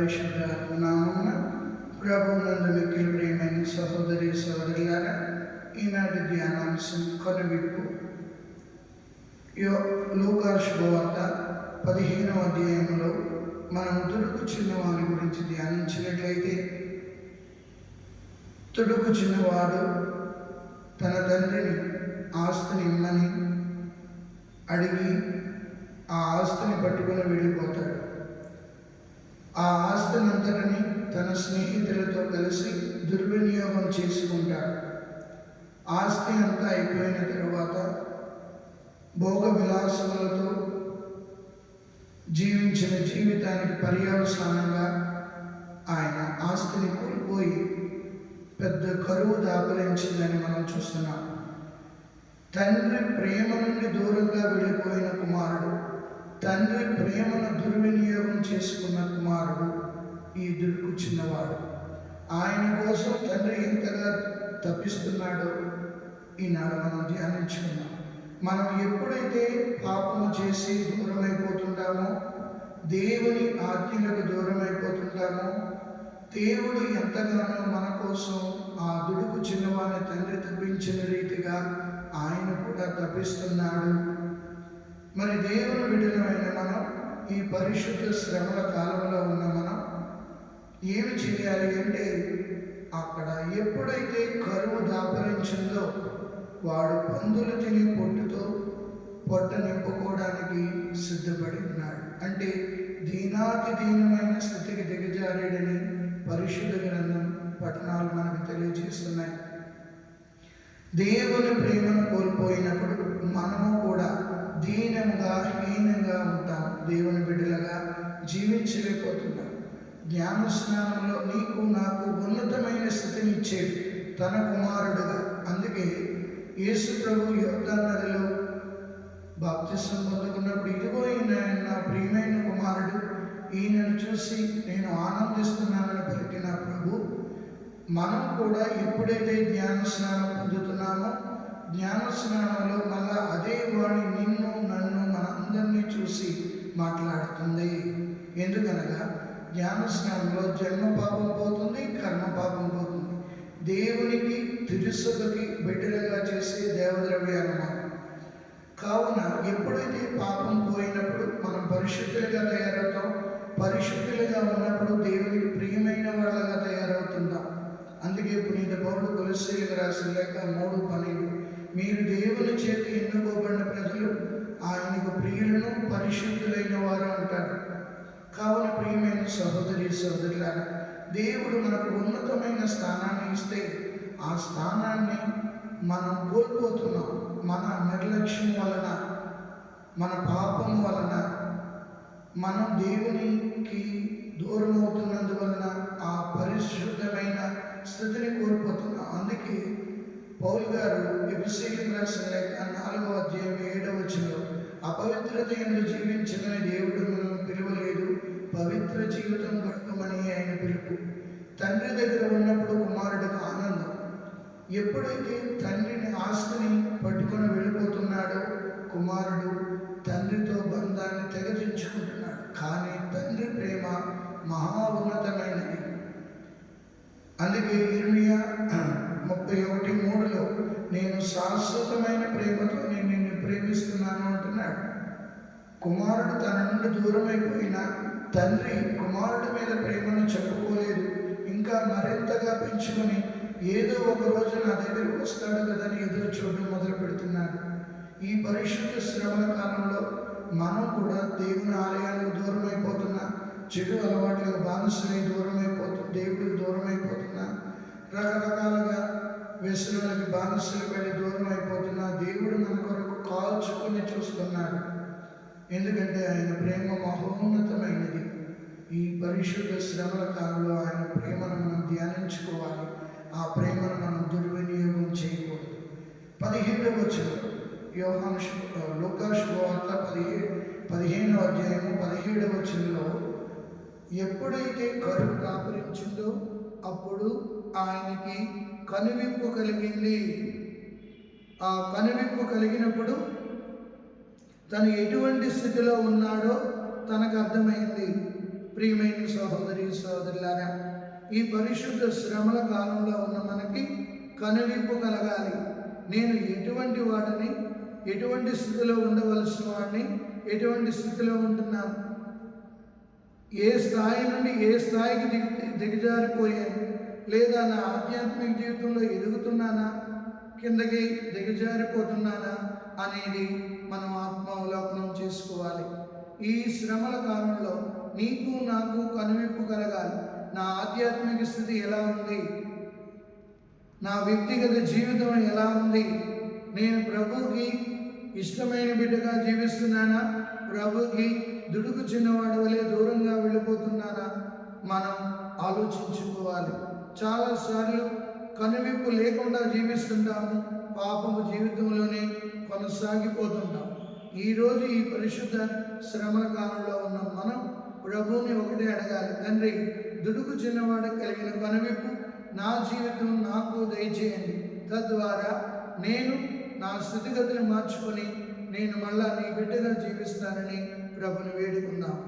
పరిశుద్ధ నామమున ప్రభువునందు మిక్కిలి ప్రియమైన సహోదరి సహోదరులారా, ఈనాటి ధ్యానాంశం కనువిప్పు. లూకా శుభవార్త 15వ అధ్యాయంలో మనం తుడుకు చిన్నవాని గురించి ధ్యానించినట్లయితే, తుడుకు చిన్నవాడు తన తండ్రిని ఆస్తిని ఇమ్మని అడిగి ఆ ఆస్తిని పట్టుకుని వెళ్ళిపోతాడు. ఆ ఆస్తినంతటిని తన స్నేహితులతో కలిసి దుర్వినియోగం చేసుకుంటాడు. ఆస్తి అంతా అయిపోయిన తరువాత భోగ విలాసములతో జీవించిన జీవితానికి పర్యవసానంగా ఆయన ఆస్తిని కోల్పోయి పెద్ద కరువు దాపరించిందని మనం చూస్తున్నాం. తండ్రి ప్రేమ నుండి దూరంగా వెళ్ళిపోయిన కుమారుడు, తండ్రి ప్రేమను దుర్వినియోగం చేసుకున్న కుమారుడు ఈ దుడుకు చిన్నవాడు. ఆయన కోసం తండ్రి ఎంతగా తప్పిస్తున్నాడో ఈనాడు మనం ధ్యానించుకున్నాం. మనం ఎప్పుడైతే పాపము చేసి దూరమైపోతుంటామో, దేవుని ఆజ్ఞలకు దూరమైపోతుంటామో, దేవుడు ఎంతగానో మన కోసం ఆ దుడుకు చిన్నవాడిని తండ్రి తప్పించిన రీతిగా ఆయన కూడా తప్పిస్తున్నాడు. మరి దేవుని బిడ్డలమైన మనం ఈ పరిశుద్ధ శ్రమల కాలంలో ఉన్న మనం ఏమి చేయాలి అంటే, అక్కడ ఎప్పుడైతే కరువు దాపరించిందో వాడు పందులు తినే పొట్ట నింపుకోవడానికి సిద్ధపడి ఉన్నాడు. అంటే దీనాతి దీనమైన స్థితికి దిగజారేడని పరిశుద్ధ గ్రంథం పఠనాలు మనకు తెలియజేస్తున్నాయి. దేవుని ప్రేమను కోల్పోయినప్పుడు మనము కూడా దీనంగా హీనంగా ఉంటాం. దేవుని బిడ్డలుగా జీవించలేకపోతున్నాం. జ్ఞాన స్నానంలో నీకు నాకు ఉన్నతమైన స్థితిని ఇచ్చేది తన కుమారుడుగా. అందుకే యేసు ప్రభు యోర్దాను నదిలో బాప్తిసం పొందుకున్నప్పుడు, ఇదిగో ఈయన నా ప్రియమైన కుమారుడు, ఈయనను చూసి నేను ఆనందిస్తున్నానని పలికిన ప్రభు, మనం కూడా ఎప్పుడైతే జ్ఞాన స్నానం పొందుతున్నామో, జ్ఞాన స్నానంలో మళ్ళా అదే వాణి నిన్ను నన్ను మనందరినీ చూసి మాట్లాడుతుంది. ఎందుకనగా జ్ఞాన స్నానంలో జన్మ పాపం పోతుంది, కర్మ పాపం పోతుంది. దేవునికి తిరుసభకి బిడ్డలుగా చేసే దేవద్రవ్యాలు మనం. కావున ఎప్పుడైతే పాపం పోయినప్పుడు మనం పరిశుద్ధులుగా తయారవుతాం. పరిశుద్ధులుగా ఉన్నప్పుడు దేవునికి ప్రియమైన వాళ్ళగా తయారవుతుంటాం. అందుకే పునీత పౌలు కొలస్సీయులకు రాసిన లేఖ 3:12, మీరు దేవుని చేతి ఎన్నుకోబడిన ప్రజలు, ఆయనకు ప్రియులను పరిశుద్ధులైన వారు అంటారు. కావున ప్రియమైన సహోదరి సహోదరులారా, దేవుడు మనకు ఉన్నతమైన స్థానాన్ని ఇస్తే ఆ స్థానాన్ని మనం కోల్పోతున్నాం. మన నిర్లక్ష్యం వలన, మన పాపం వలన, మనం దేవునికి దూరం అవుతున్నందువలన ఆ పరిశుద్ధమైన స్థితిని కోల్పోతున్నాం. అందుకే పౌలు గారు ఎఫెసీయులకు రాసిన లేఖ 4వ అధ్యాయం 7వ వచనంలో, అపవిత్రత యందు జీవించమని దేవుడు మనం పిలువలేదు, పవిత్ర జీవితం గడపమని ఆయన పిలుపు. తండ్రి దగ్గర ఉన్నప్పుడు కుమారుడికి ఆనందం. ఎప్పుడైతే తండ్రిని ఆస్తిని పట్టుకొని వెళ్ళిపోతున్నాడో కుమారుడు తండ్రితో బంధాన్ని తెగదించుకుంటున్నాడు. కానీ తండ్రి ప్రేమ మహా ఉన్నతమైనది. అందుకే ఇర్మియా 31:3లో, నేను శాశ్వతమైన ప్రేమతో నేను నిన్ను ప్రేమిస్తున్నాను అంటున్నాడు. కుమారుడు తన నుండి దూరమైపోయిన తండ్రి కుమారుడి మీద ప్రేమను చెప్పుకోలేదు. ఇంకా మరింతగా పెంచుకొని ఏదో ఒక రోజు నా దగ్గరికి వస్తాడు కదని ఎదురు చూడడం మొదలు పెడుతున్నాడు. ఈ పరిశుద్ధ శ్రమల కాలంలో మనం కూడా దేవుని ఆలయానికి దూరం అయిపోతున్నా, చెడు అలవాట్లకు బానిసలై దూరం అయిపోతున్నా, దేవుడికి దూరం అయిపోతున్నా, రకరకాలుగా వ్యసనాలకి బానిసలు పడి దూరం అయిపోతున్నా. దేవుడు మన కొరకు కాల్చుకొని చూస్తున్నాడు. ఎందుకంటే ఆయన ప్రేమ మహోన్నతమైనది. ఈ పరిశుద్ధ శ్రమల కాలంలో ఆయన ప్రేమను మనం ధ్యానించుకోవాలి. ఆ ప్రేమను మనం దుర్వినియోగం చేయకూడదు. 17వ వచనం లూకా శుభవార్త 15వ అధ్యాయం 17వ వచనంలో, ఎప్పుడైతే కరువు దాపరించిందో అప్పుడు ఆయనకి కనువిప్పు కలిగింది. ఆ కనువిప్పు కలిగినప్పుడు తను ఎటువంటి స్థితిలో ఉన్నాడో తనకు అర్థమైంది. ప్రియమైన సహోదరి సహోదరులారా, ఈ పరిశుద్ధ శ్రమల కాలంలో ఉన్న మనకి కనువిప్పు కలగాలి. నేను ఎటువంటి వాడిని, ఎటువంటి స్థితిలో ఉండవలసిన వాడిని, ఎటువంటి స్థితిలో ఉంటున్నాను, ఏ స్థాయి నుండి ఏ స్థాయికి దిగజారిపోయాను, లేదా నా ఆధ్యాత్మిక జీవితంలో ఎదుగుతున్నానా, కిందకి దిగజారిపోతున్నానా అనేది మనం ఆత్మావలోకనం చేసుకోవాలి. ఈ శ్రమల కాలంలో నీకు నాకు కనువిప్పు కలగాలి. నా ఆధ్యాత్మిక స్థితి ఎలా ఉంది, నా వ్యక్తిగత జీవితం ఎలా ఉంది, నేను ప్రభువుకి ఇష్టమైన బిడ్డగా జీవిస్తున్నానా, ప్రభువుకి దుడుకు చిన్నవాడి వలె దూరంగా వెళ్ళిపోతున్నానా, మనం ఆలోచించుకోవాలి. చాలాసార్లు కనువిప్పు లేకుండా జీవిస్తుంటాము, పాపము జీవితంలోనే కొనసాగిపోతుంటాం. ఈరోజు ఈ పరిశుద్ధ శ్రమల కాలంలో ఉన్న మనం ప్రభువుని ఒకటే అడగాలి, తండ్రి దుడుకు చిన్నవాడు కలిగిన కనువిప్పు నా జీవితం నాకు దయచేయండి. తద్వారా నేను నా స్థితిగతులు మార్చుకొని నేను మళ్ళా నీ బిడ్డగా జీవిస్తానని ప్రభుని వేడుకుందాం.